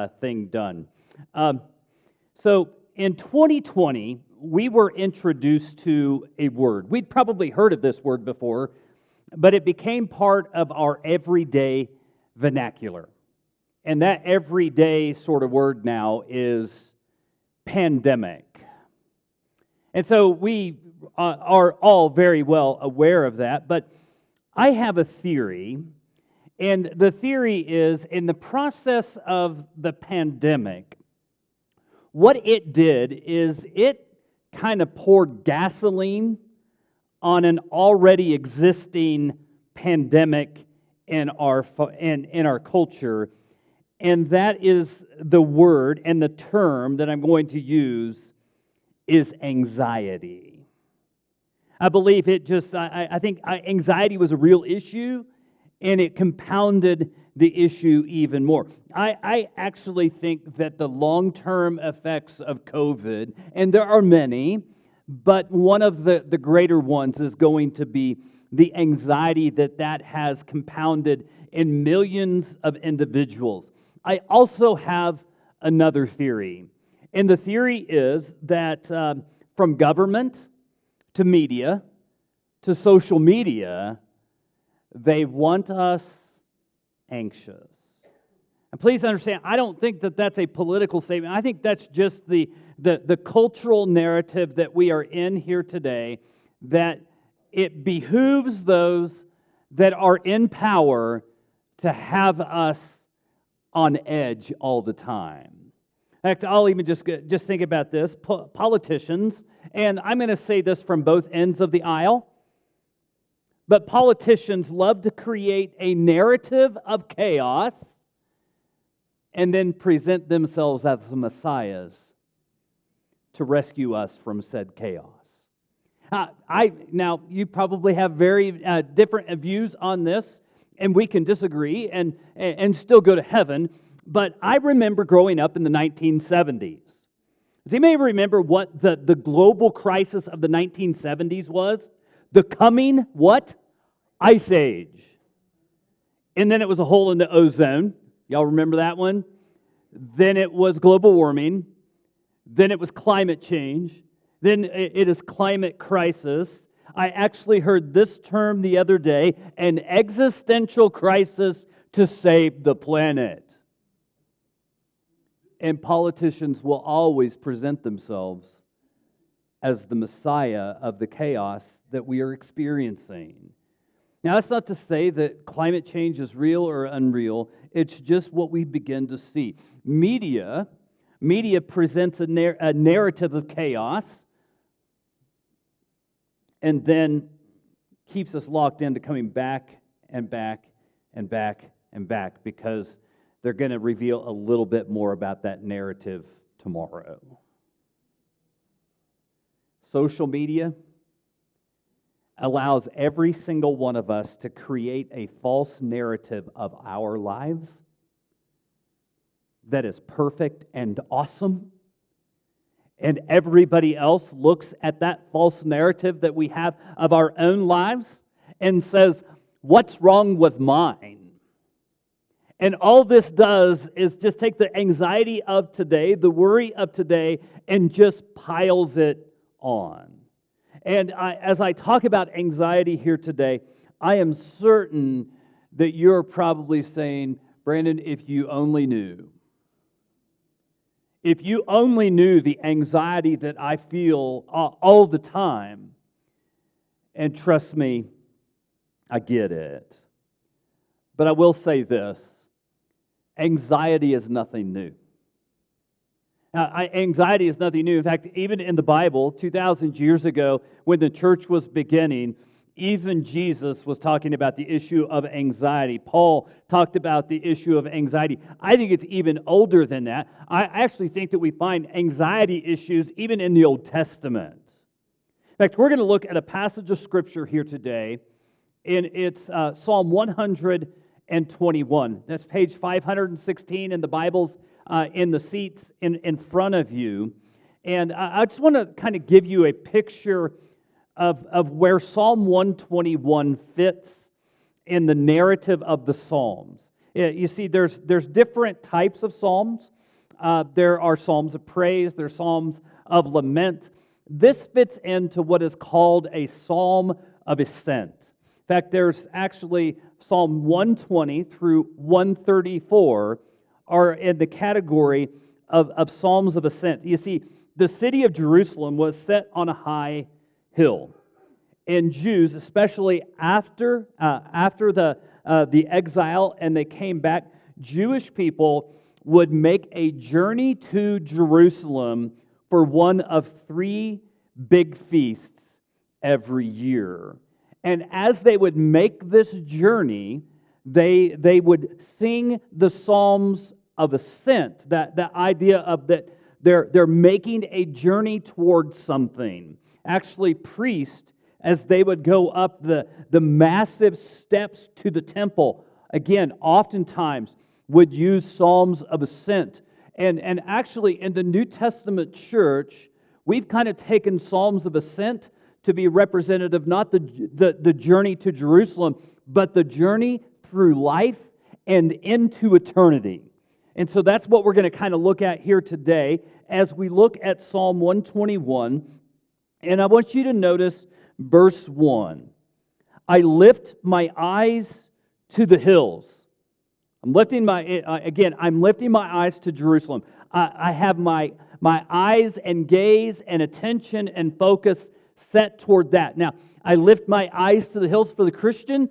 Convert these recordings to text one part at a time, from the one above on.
thing done. So in 2020, we were introduced to a word. We'd probably heard of this word before, but it became part of our everyday vernacular. And that everyday sort of word now is pandemic. And so we are all very well aware of that, but I have a theory, and the theory is in the process of the pandemic, what it did is it kind of poured gasoline on an already existing pandemic in our culture, and that is the word and the term that I'm going to use is anxiety. I believe it just, I think anxiety was a real issue, and it compounded the issue even more. I actually think that the long-term effects of COVID, and there are many, but one of the greater ones is going to be the anxiety that has compounded in millions of individuals. I also have another theory, and the theory is that from government to media to social media, they want us anxious. And please understand, I don't think that that's a political statement. I think that's just the cultural narrative that we are in here today, that it behooves those that are in power to have us on edge all the time. In fact, I'll even just think about this. Politicians, and I'm going to say this from both ends of the aisle, but politicians love to create a narrative of chaos and then present themselves as the messiahs to rescue us from said chaos. Now, you probably have very different views on this, and we can disagree and still go to heaven, but I remember growing up in the 1970s. Does anybody remember what the global crisis of the 1970s was? The coming, what? Ice Age. And then it was a hole in the ozone. Y'all remember that one? Then it was global warming. Then it was climate change. Then it is climate crisis. I actually heard this term the other day, an existential crisis to save the planet. And politicians will always present themselves as the Messiah of the chaos that we are experiencing. Now, that's not to say that climate change is real or unreal. It's just what we begin to see. Media presents a narrative of chaos and then keeps us locked into coming back and back and back and back because they're going to reveal a little bit more about that narrative tomorrow. Social media allows every single one of us to create a false narrative of our lives that is perfect and awesome. And everybody else looks at that false narrative that we have of our own lives and says, "What's wrong with mine?" And all this does is just take the anxiety of today, the worry of today, and just piles it on. And as I talk about anxiety here today, I am certain that you're probably saying, "Brandon, if you only knew. If you only knew the anxiety that I feel all the time." And trust me, I get it. But I will say this. Anxiety is nothing new. Anxiety is nothing new. In fact, even in the Bible, 2,000 years ago, when the church was beginning, even Jesus was talking about the issue of anxiety. Paul talked about the issue of anxiety. I think it's even older than that. I actually think that we find anxiety issues even in the Old Testament. In fact, we're going to look at a passage of Scripture here today, and it's Psalm 121. That's page 516 in the Bibles in the seats in front of you. And I just want to kind of give you a picture of where Psalm 121 fits in the narrative of the Psalms. You see, there's different types of Psalms. There are psalms of praise. There are psalms of lament. This fits into what is called a psalm of ascent. In fact, there's actually Psalm 120 through 134 are in the category of psalms of ascent. You see, the city of Jerusalem was set on a high hill. And Jews, especially after the exile and they came back, Jewish people would make a journey to Jerusalem for one of three big feasts every year. And as they would make this journey, they would sing the Psalms of Ascent, that idea of that they're making a journey towards something. Actually, priests, as they would go up the massive steps to the temple, again, oftentimes would use Psalms of Ascent. And actually, in the New Testament church, we've kind of taken Psalms of Ascent to be representative, not the journey to Jerusalem, but the journey through life and into eternity. And so that's what we're going to kind of look at here today as we look at Psalm 121. And I want you to notice verse 1. I lift my eyes to the hills. I'm lifting my eyes to Jerusalem. I have my eyes and gaze and attention and focus set toward that. Now, I lift my eyes to the hills. For the Christian,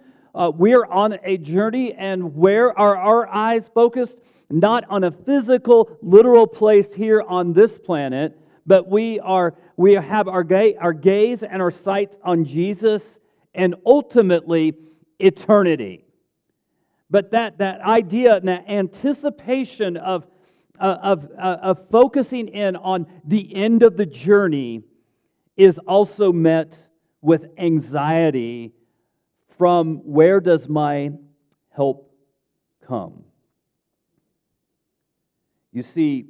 we are on a journey, and where are our eyes focused? Not on a physical, literal place here on this planet, but we have our gaze and our sights on Jesus and ultimately eternity. But that idea and that anticipation of focusing in on the end of the journey is also met with anxiety from where does my help come? You see,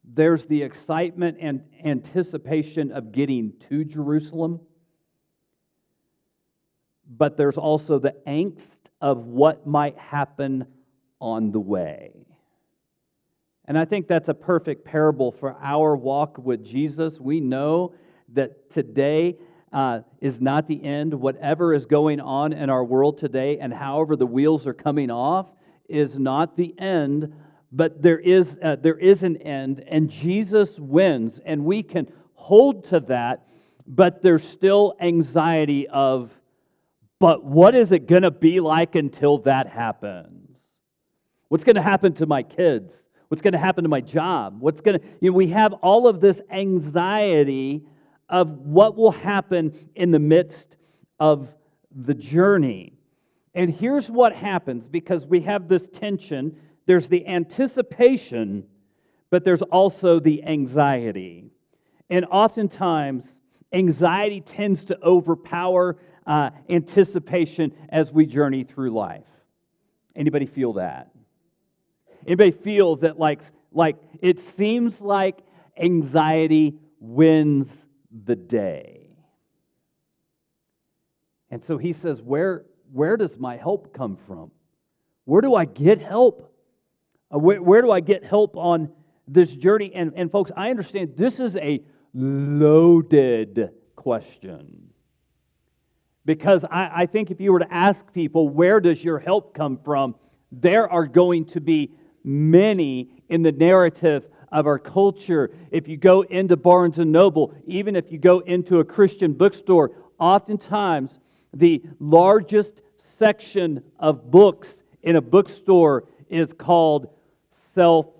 there's the excitement and anticipation of getting to Jerusalem, but there's also the angst of what might happen on the way. And I think that's a perfect parable for our walk with Jesus. We know that today is not the end. Whatever is going on in our world today and however the wheels are coming off is not the end, but there is an end, and Jesus wins, and we can hold to that, but there's still anxiety of, but what is it going to be like until that happens? What's going to happen to my kids? What's going to happen to my job? We have all of this anxiety of what will happen in the midst of the journey. And here's what happens, because we have this tension. There's the anticipation, but there's also the anxiety. And oftentimes, anxiety tends to overpower anticipation as we journey through life. Anybody feel that? Anybody feel that like it seems like anxiety wins the day? And so he says, where does my help come from? Where do I get help? Where do I get help on this journey? And folks, I understand this is a loaded question. Because I think if you were to ask people, where does your help come from? There are going to be many in the narrative of our culture. If you go into Barnes & Noble, even if you go into a Christian bookstore, oftentimes the largest section of books in a bookstore is called self-help.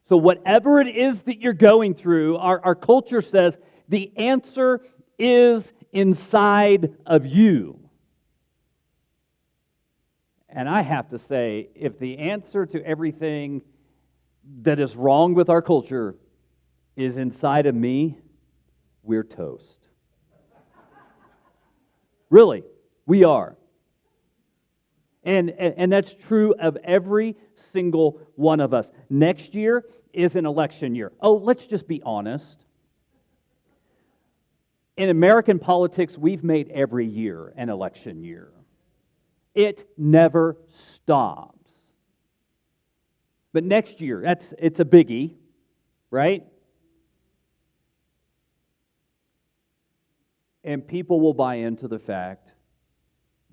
So whatever it is that you're going through, our culture says the answer is inside of you. And I have to say, if the answer to everything that is wrong with our culture is inside of me, we're toast. Really, we are. And that's true of every single one of us. Next year is an election year. Oh, let's just be honest. In American politics, we've made every year an election year. It never stops. But next year, it's a biggie, right? And people will buy into the fact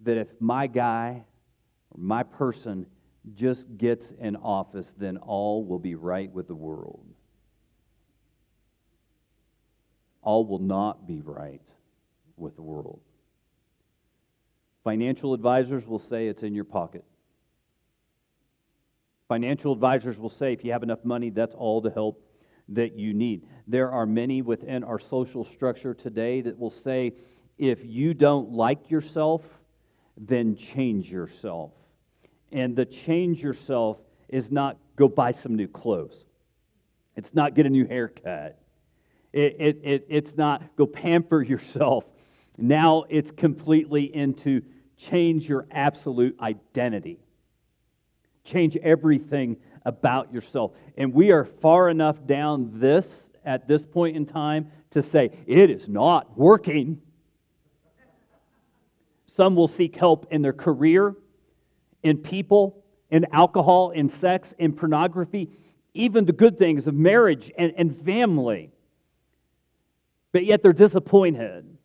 that if my guy or my person just gets in office, then all will be right with the world. All will not be right with the world. Financial advisors will say it's in your pocket. Financial advisors will say if you have enough money, that's all the help that you need. There are many within our social structure today that will say if you don't like yourself, then change yourself. And the change yourself is not go buy some new clothes. It's not get a new haircut. It's not go pamper yourself. Now it's completely into change your absolute identity. Change everything about yourself. And we are far enough down this at this point in time to say it is not working. Some will seek help in their career, in people, in alcohol, in sex, in pornography, even the good things of marriage and family. But yet they're disappointed.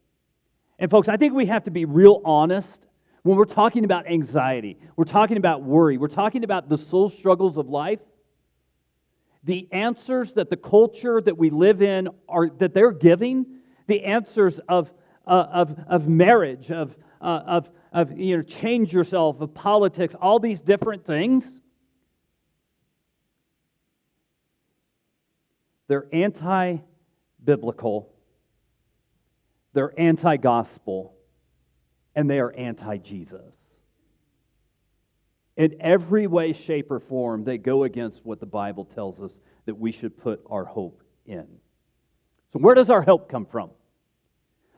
And folks, I think we have to be real honest when we're talking about anxiety, we're talking about worry, we're talking about the soul struggles of life. The answers that the culture that we live in are that they're giving, the answers of marriage, of change yourself, of politics, all these different things, they're anti-biblical, they're anti-gospel, and they are anti-Jesus. In every way, shape, or form, they go against what the Bible tells us that we should put our hope in. So where does our help come from?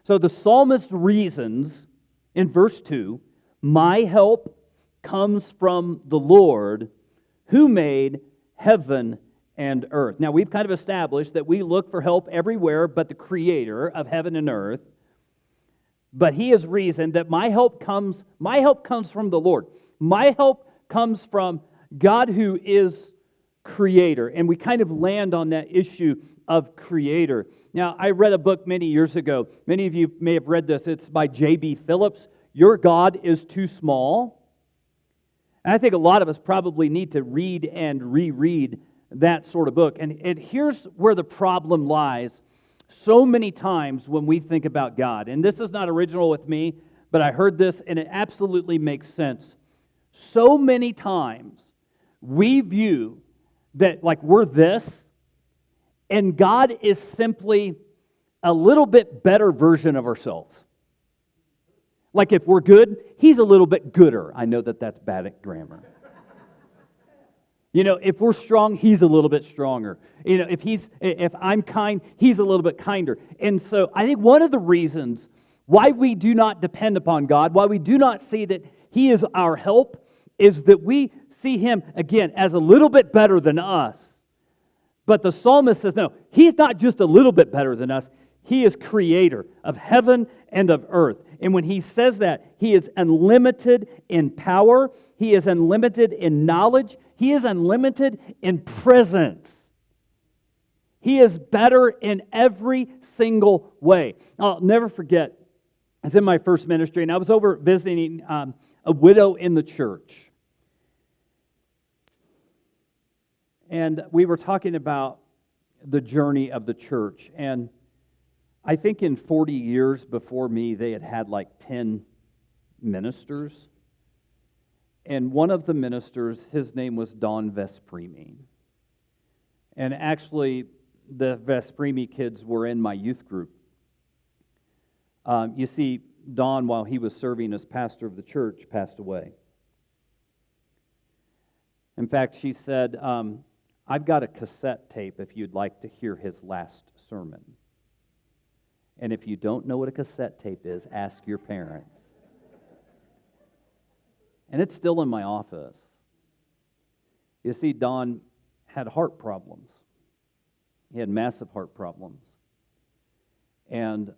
So the psalmist reasons in verse 2, my help comes from the Lord who made heaven and earth. Now we've kind of established that we look for help everywhere but the Creator of heaven and earth. But he has reasoned that my help comes from the Lord. My help comes from God who is Creator. And we kind of land on that issue of Creator. Now, I read a book many years ago. Many of you may have read this. It's by J.B. Phillips. Your God is Too Small. And I think a lot of us probably need to read and reread that sort of book. And here's where the problem lies. So many times when we think about God, and this is not original with me, but I heard this and it absolutely makes sense. So many times we view that like we're this, and God is simply a little bit better version of ourselves. Like if we're good, He's a little bit gooder. I know that that's bad at grammar. You know, if we're strong, He's a little bit stronger. You know, if I'm kind, He's a little bit kinder. And so I think one of the reasons why we do not depend upon God, why we do not see that He is our help, is that we see Him, again, as a little bit better than us. But the psalmist says, no, He's not just a little bit better than us. He is Creator of heaven and of earth. And when he says that, He is unlimited in power. He is unlimited in knowledge. He is unlimited in presence. He is better in every single way. I'll never forget, I was in my first ministry, and I was over visiting a widow in the church. And we were talking about the journey of the church. And I think in 40 years before me, they had like 10 ministers. And one of the ministers, his name was Don Vespremi. And actually, the Vespremi kids were in my youth group. You see, Don, while he was serving as pastor of the church, passed away. In fact, she said, I've got a cassette tape if you'd like to hear his last sermon. And if you don't know what a cassette tape is, ask your parents. And it's still in my office. You see, Don had heart problems. He had massive heart problems. And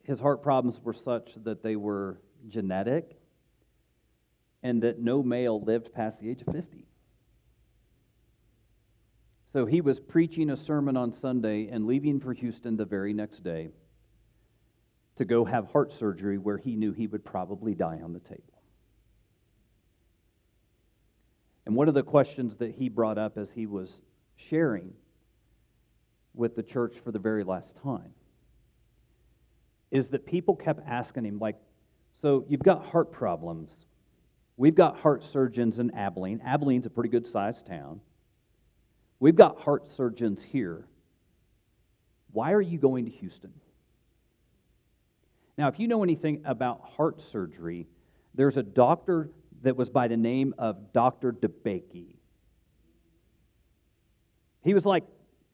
his heart problems were such that they were genetic and that no male lived past the age of 50. So he was preaching a sermon on Sunday and leaving for Houston the very next day to go have heart surgery where he knew he would probably die on the table. And one of the questions that he brought up as he was sharing with the church for the very last time is that people kept asking him, like, so you've got heart problems. We've got heart surgeons in Abilene. Abilene's a pretty good-sized town. We've got heart surgeons here. Why are you going to Houston? Now, if you know anything about heart surgery, there's a doctor that was by the name of Dr. DeBakey. He was like,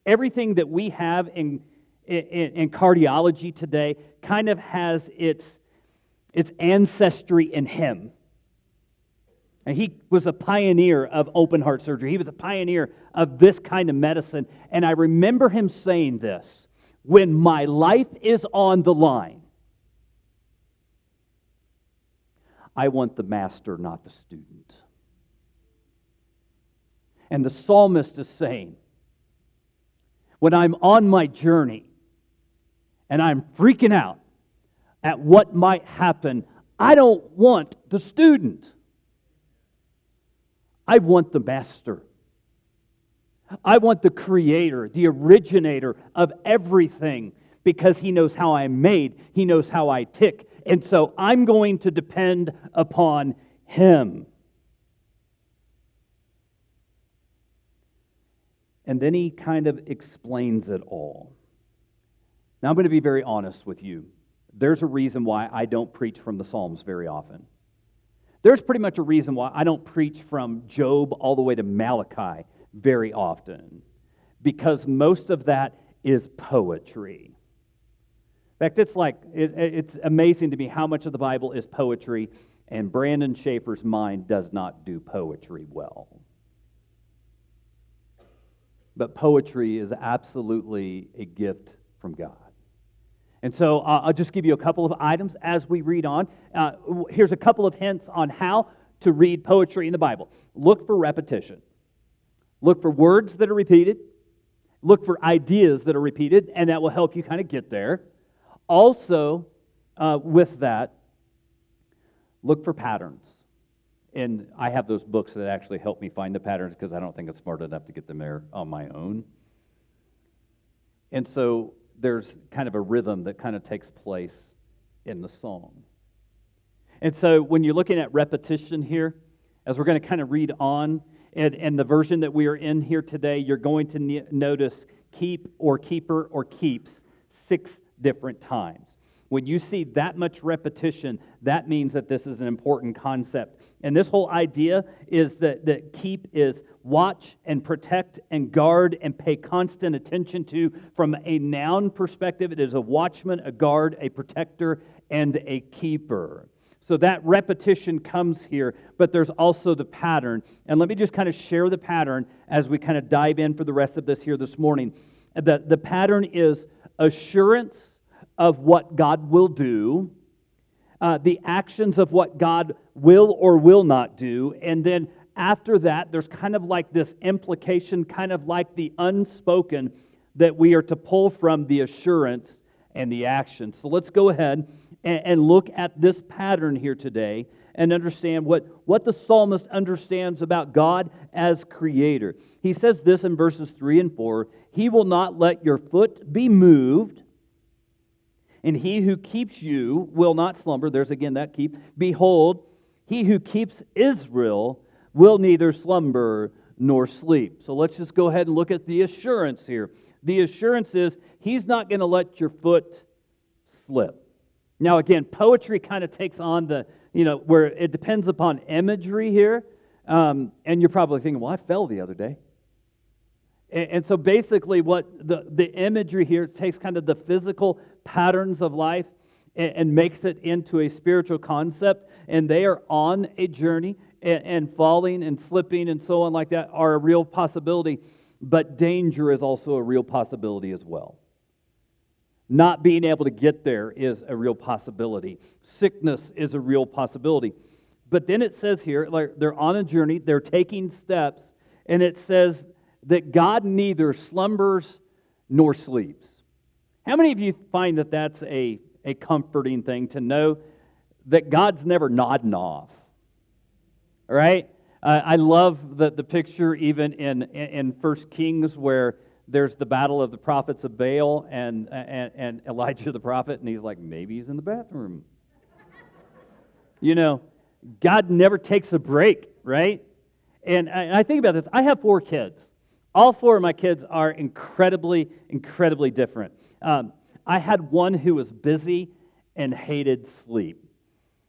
everything that we have in cardiology today kind of has its ancestry in him. And he was a pioneer of open heart surgery. He was a pioneer of this kind of medicine. And I remember him saying this, when my life is on the line, I want the master, not the student. And the psalmist is saying, when I'm on my journey and I'm freaking out at what might happen, I don't want the student. I want the master. I want the creator, the originator of everything, because he knows how I'm made. He knows how I tick. And so I'm going to depend upon him. And then he kind of explains it all. Now I'm going to be very honest with you. There's a reason why I don't preach from the Psalms very often. There's pretty much a reason why I don't preach from Job all the way to Malachi very often. Because most of that is poetry. In fact, it's amazing to me how much of the Bible is poetry, and Brandon Shaffer's mind does not do poetry well. But poetry is absolutely a gift from God. And so I'll just give you a couple of items as we read on. Here's a couple of hints on how to read poetry in the Bible. Look for repetition. Look for words that are repeated. Look for ideas that are repeated, and that will help you kind of get there. Also, with that, look for patterns. And I have those books that actually help me find the patterns because I don't think I'm smart enough to get them there on my own. And so there's kind of a rhythm that kind of takes place in the song. And so when you're looking at repetition here, as we're going to kind of read on, and the version that we are in here today, you're going to notice keep or keeper or keeps 6 different times. When you see that much repetition, that means that this is an important concept. And this whole idea is that keep is watch and protect and guard and pay constant attention to. From a noun perspective, it is a watchman, a guard, a protector, and a keeper. So that repetition comes here, but there's also the pattern. And let me just kind of share the pattern as we kind of dive in for the rest of this here this morning. The pattern is assurance of what God will do, the actions of what God will or will not do, and then after that, there's kind of like this implication, kind of like the unspoken, that we are to pull from the assurance and the action. So let's go ahead and look at this pattern here today and understand what the psalmist understands about God as creator. He says this in verses 3 and 4, "He will not let your foot be moved, and he who keeps you will not slumber." There's again that keep. "Behold, he who keeps Israel will neither slumber nor sleep." So let's just go ahead and look at the assurance here. The assurance is he's not going to let your foot slip. Now again, poetry kind of takes on the, where it depends upon imagery here. And you're probably thinking, well, I fell the other day. And so basically what the imagery here takes kind of the physical patterns of life and makes it into a spiritual concept. And they are on a journey, and falling and slipping and so on like that are a real possibility. But danger is also a real possibility as well. Not being able to get there is a real possibility. Sickness is a real possibility. But then it says here, like they're on a journey, they're taking steps, and it says that God neither slumbers nor sleeps. How many of you find that that's a comforting thing to know that God's never nodding off? All right? I love the picture even in 1 Kings where there's the battle of the prophets of Baal and Elijah the prophet, and he's like, maybe he's in the bathroom. You know, God never takes a break, right? And I think about this. I have 4 kids. All 4 of my kids are incredibly, incredibly different. I had one who was busy and hated sleep.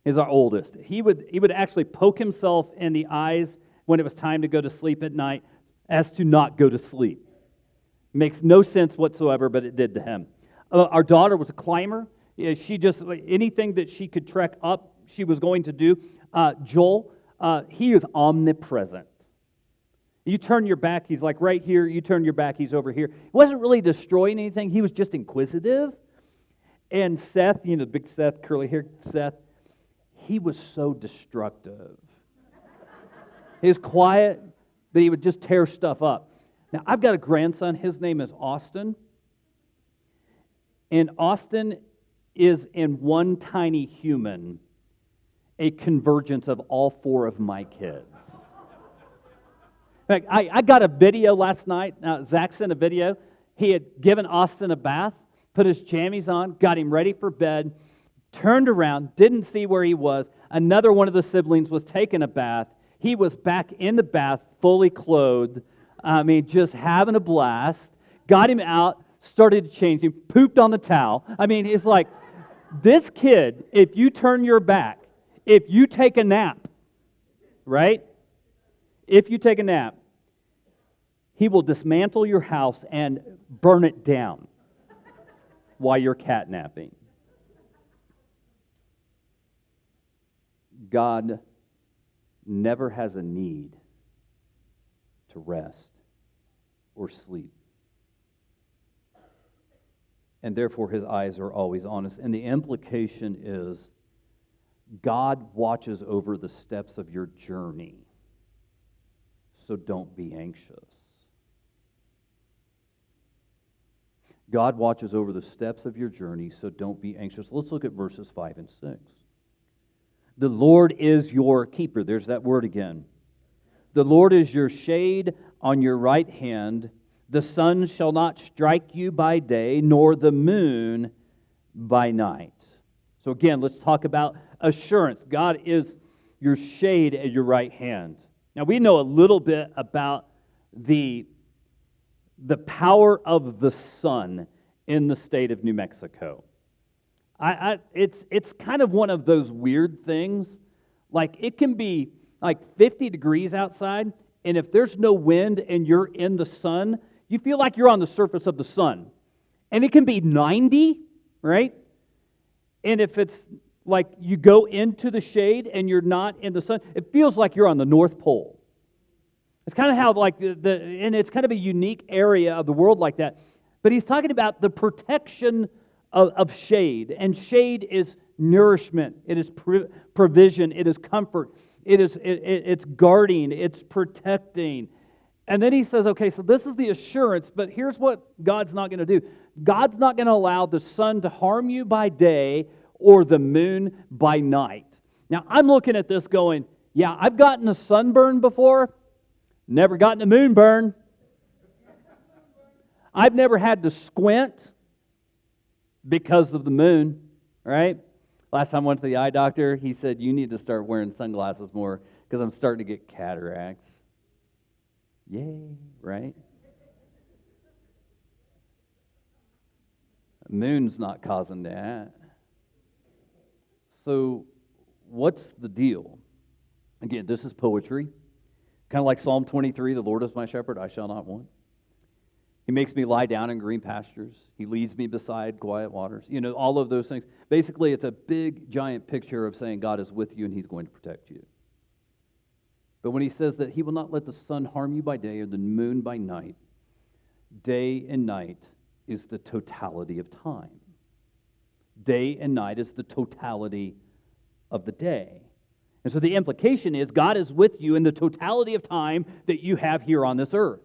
He's our oldest. He would actually poke himself in the eyes when it was time to go to sleep at night as to not go to sleep. Makes no sense whatsoever, but it did to him. Our daughter was a climber. She just, anything that she could trek up, she was going to do. Joel, he is omnipresent. You turn your back, he's like right here. You turn your back, he's over here. He wasn't really destroying anything. He was just inquisitive. And Seth, you know, big Seth, curly hair Seth, he was so destructive. He was quiet, but he would just tear stuff up. Now, I've got a grandson. His name is Austin. And Austin is in one tiny human a convergence of all 4 of my kids. In fact, I got a video last night. Zach sent a video. He had given Austin a bath, put his jammies on, got him ready for bed, turned around, didn't see where he was. Another one of the siblings was taking a bath. He was back in the bath, fully clothed. I mean, just having a blast. Got him out, started to change him, pooped on the towel. I mean, it's like, this kid, if you turn your back, if you take a nap, right? If you take a nap, he will dismantle your house and burn it down while you're catnapping. God never has a need to rest or sleep. And therefore, his eyes are always on us. And the implication is God watches over the steps of your journey. So don't be anxious. God watches over the steps of your journey, so don't be anxious. Let's look at verses 5 and 6. The Lord is your keeper. There's that word again. The Lord is your shade on your right hand. The sun shall not strike you by day, nor the moon by night. So again, let's talk about assurance. God is your shade at your right hand. Now, we know a little bit about the power of the sun in the state of New Mexico. It's kind of one of those weird things. Like, it can be like 50 degrees outside, and if there's no wind and you're in the sun, you feel like you're on the surface of the sun. And it can be 90, right? And if it's like you go into the shade and you're not in the sun, it feels like you're on the North Pole. It's kind of how, like, and it's kind of a unique area of the world like that. But he's talking about the protection of shade. And shade is nourishment. It is provision. It is comfort. It's guarding. It's protecting. And then he says, okay, so this is the assurance, but here's what God's not going to do. God's not going to allow the sun to harm you by day or the moon by night. Now, I'm looking at this going, yeah, I've gotten a sunburn before, never gotten a moonburn. I've never had to squint because of the moon, right? Last time I went to the eye doctor, he said, you need to start wearing sunglasses more because I'm starting to get cataracts. Yay, right? The moon's not causing that. So, what's the deal? Again, this is poetry. Kind of like Psalm 23, the Lord is my shepherd, I shall not want. He makes me lie down in green pastures. He leads me beside quiet waters. You know, all of those things. Basically, it's a big, giant picture of saying God is with you and He's going to protect you. But when He says that He will not let the sun harm you by day or the moon by night, day and night is the totality of time. Day and night is the totality of the day. And so the implication is God is with you in the totality of time that you have here on this earth.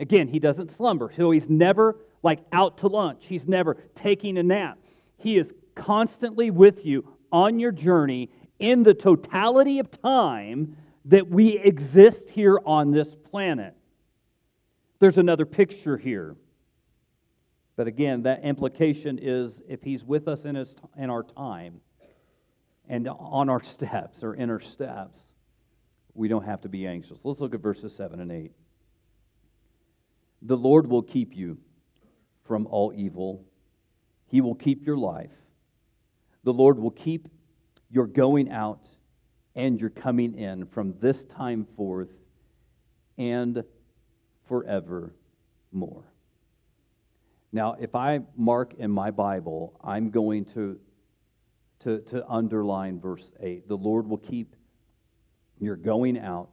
Again, he doesn't slumber, so he's never like out to lunch. He's never taking a nap. He is constantly with you on your journey in the totality of time that we exist here on this planet. There's another picture here. But again, that implication is if he's with us in our time and on our steps or in our steps, we don't have to be anxious. Let's look at verses 7 and 8. The Lord will keep you from all evil. He will keep your life. The Lord will keep your going out and your coming in from this time forth and forevermore. Now, if I mark in my Bible, I'm going to underline verse 8. The Lord will keep your going out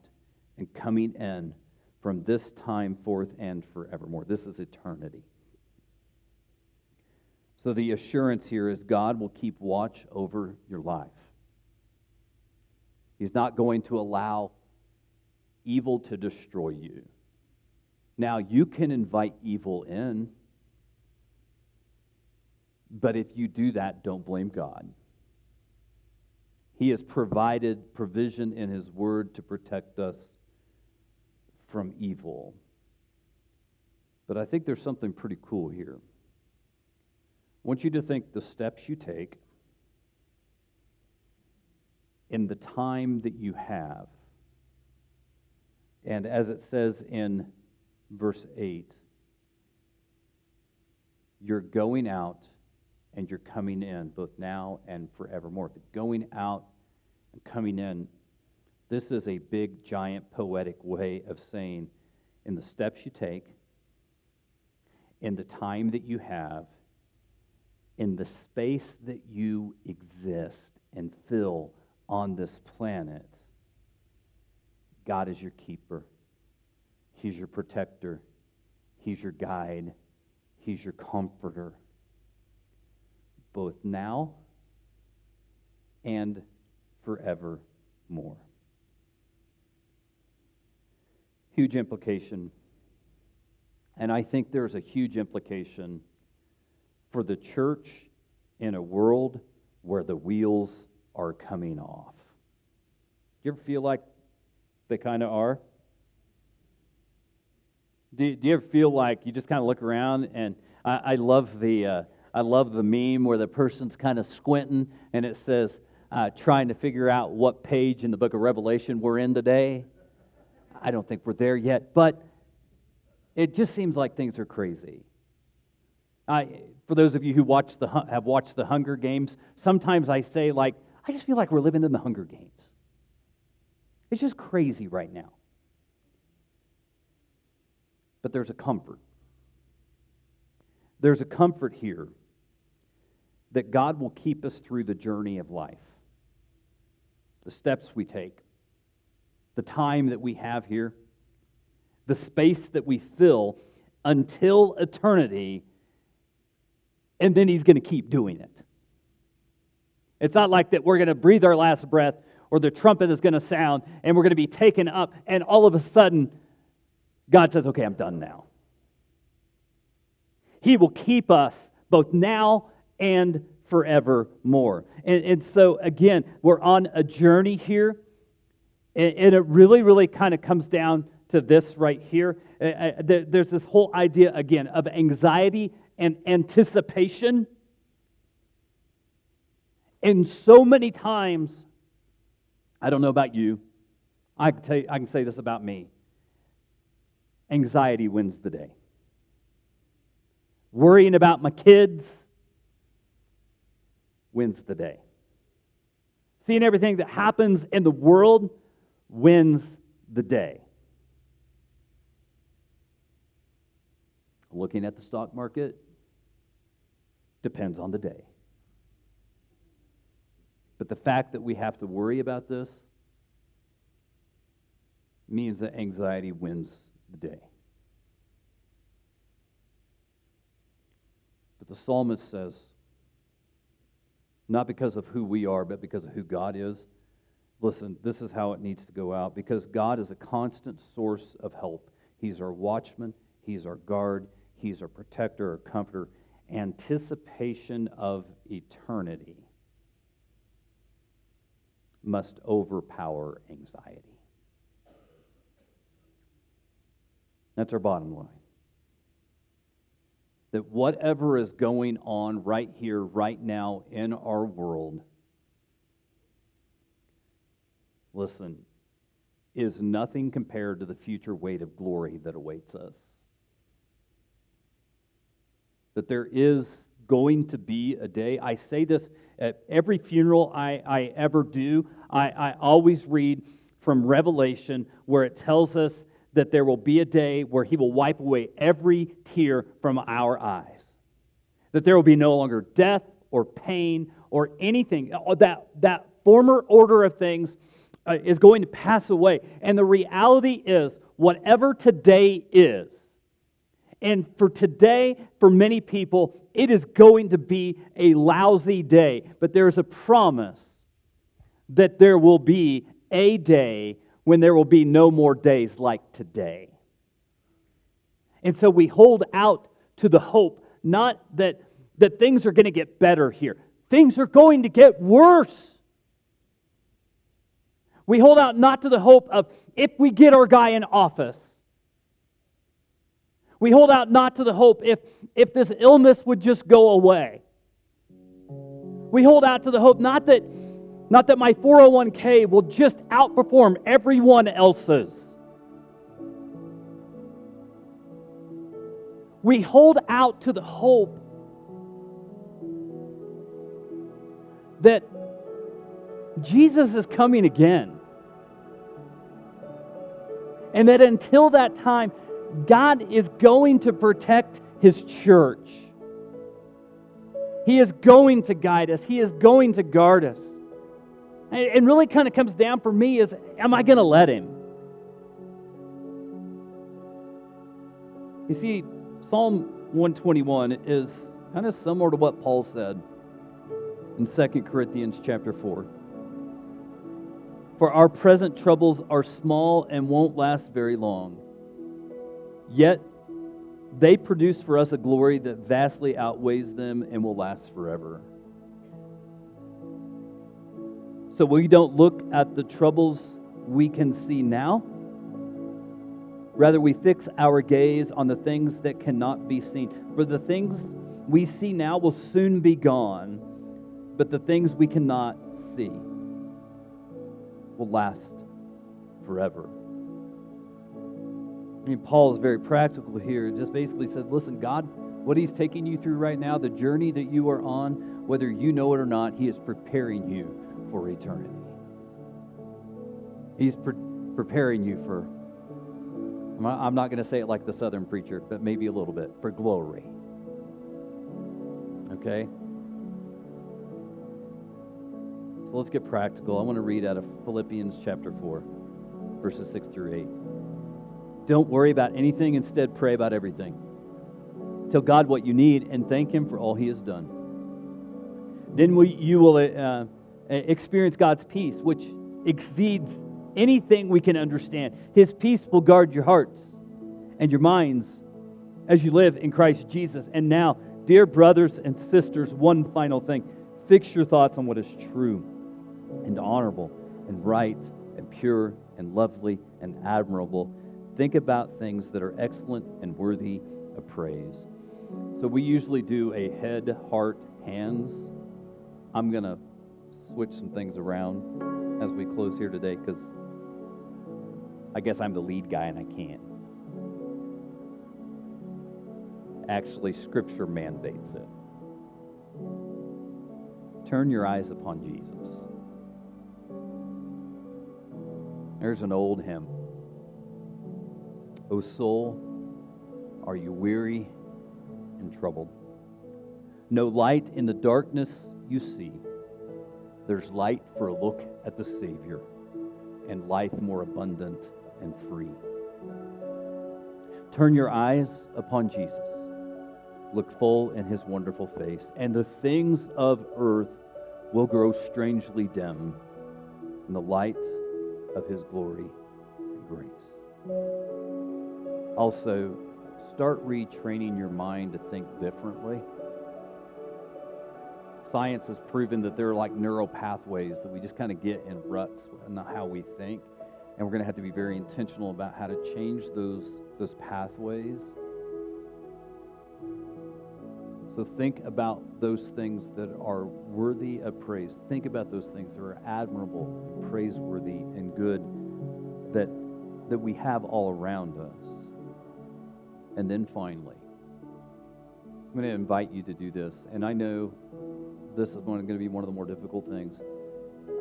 and coming in from this time forth and forevermore. This is eternity. So the assurance here is God will keep watch over your life. He's not going to allow evil to destroy you. Now, you can invite evil in, but if you do that, don't blame God. He has provided provision in His Word to protect us from evil. But I think there's something pretty cool here. I want you to think the steps you take in the time that you have. And as it says in verse 8, you're going out and you're coming in, both now and forevermore. The going out and coming in, this is a big, giant, poetic way of saying in the steps you take, in the time that you have, in the space that you exist and fill on this planet, God is your keeper. He's your protector. He's your guide. He's your comforter. Both now and forevermore. Huge implication. And I think there's a huge implication for the church in a world where the wheels are coming off. Do you ever feel like they kind of are? Do you ever feel like you just kind of look around and I love the meme where the person's kind of squinting and it says, trying to figure out what page in the book of Revelation we're in today. I don't think we're there yet, but it just seems like things are crazy. For those of you who have watched the Hunger Games, sometimes I say, I just feel like we're living in the Hunger Games. It's just crazy right now. But there's a comfort. There's a comfort here that God will keep us through the journey of life. The steps we take, the time that we have here, the space that we fill until eternity, and then He's going to keep doing it. It's not like that we're going to breathe our last breath or the trumpet is going to sound and we're going to be taken up and all of a sudden God says, okay, I'm done now. He will keep us both now and forevermore. And so, again, we're on a journey here. And it really, really kind of comes down to this right here. There's this whole idea, again, of anxiety and anticipation. And so many times, I don't know about you, I can say this about me. Anxiety wins the day. Worrying about my kids wins the day. Seeing everything that happens in the world wins the day. Looking at the stock market depends on the day. But the fact that we have to worry about this means that anxiety wins the day. But the psalmist says, not because of who we are, but because of who God is. Listen, this is how it needs to go out. Because God is a constant source of help. He's our watchman. He's our guard. He's our protector, our comforter. Anticipation of eternity must overpower anxiety. That's our bottom line. That whatever is going on right here, right now in our world, listen, is nothing compared to the future weight of glory that awaits us. That there is going to be a day, I say this at every funeral I ever do, I always read from Revelation where it tells us that there will be a day where He will wipe away every tear from our eyes. That there will be no longer death or pain or anything. That former order of things is going to pass away. And the reality is, whatever today is, and for today, for many people, it is going to be a lousy day. But there's a promise that there will be a day when there will be no more days like today. And so we hold out to the hope, not that things are going to get better here. Things are going to get worse. We hold out not to the hope of if we get our guy in office. We hold out not to the hope if this illness would just go away. We hold out to the hope not that my 401k will just outperform everyone else's. We hold out to the hope that Jesus is coming again. And that until that time, God is going to protect His church. He is going to guide us. He is going to guard us. And really kind of comes down for me is, am I going to let Him? You see, Psalm 121 is kind of similar to what Paul said in 2 Corinthians chapter 4. For our present troubles are small and won't last very long. Yet they produce for us a glory that vastly outweighs them and will last forever. So we don't look at the troubles we can see now. Rather, we fix our gaze on the things that cannot be seen. For the things we see now will soon be gone, but the things we cannot see will last forever. I mean, Paul is very practical here. Just basically said, listen, God, what He's taking you through right now, the journey that you are on, whether you know it or not, He is preparing you for eternity. He's preparing you for, I'm not going to say it like the Southern preacher, but maybe a little bit, for glory. Okay? So let's get practical. I want to read out of Philippians chapter 4, verses 6 through 8. Don't worry about anything, instead pray about everything. Tell God what you need and thank Him for all He has done. Then you will experience God's peace, which exceeds anything we can understand. His peace will guard your hearts and your minds as you live in Christ Jesus. And now, dear brothers and sisters, one final thing. Fix your thoughts on what is true and honorable and right and pure and lovely and admirable. Think about things that are excellent and worthy of praise. So we usually do a head, heart, hands. I'm going to switch some things around as we close here today because I guess I'm the lead guy and I can't. Actually, Scripture mandates it. Turn your eyes upon Jesus. There's an old hymn. O soul, are you weary and troubled? No light in the darkness you see. There's light for a look at the Savior and life more abundant and free. Turn your eyes upon Jesus. Look full in His wonderful face, and the things of earth will grow strangely dim in the light of His glory and grace. Also, start retraining your mind to think differently. Science has proven that there are like neural pathways that we just kind of get in ruts and not how we think. And we're going to have to be very intentional about how to change those pathways. So think about those things that are worthy of praise. Think about those things that are admirable, and praiseworthy, and good that we have all around us. And then finally, I'm going to invite you to do this. And I know this is going to be one of the more difficult things.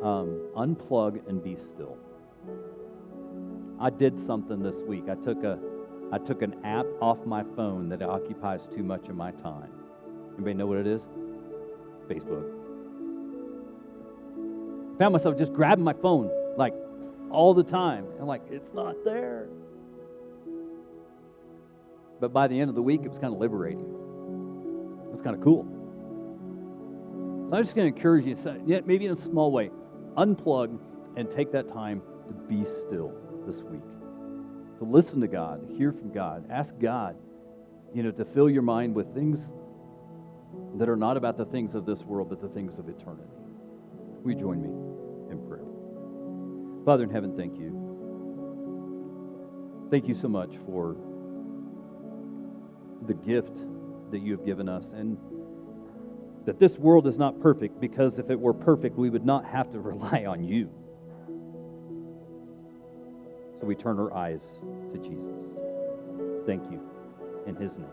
Unplug and be still. I did something this week. I took an app off my phone that occupies too much of my time. Anybody know what it is? Facebook. Found myself just grabbing my phone like all the time. I'm like, it's not there. But by the end of the week, it was kind of liberating. It was kind of cool. So I'm just going to encourage you, maybe in a small way, unplug and take that time to be still this week. To listen to God, hear from God, ask God, to fill your mind with things that are not about the things of this world, but the things of eternity. Will you join me in prayer? Father in heaven, thank you. Thank you so much for the gift that you have given us, and that this world is not perfect, because if it were perfect, we would not have to rely on you. So we turn our eyes to Jesus. Thank you in his name.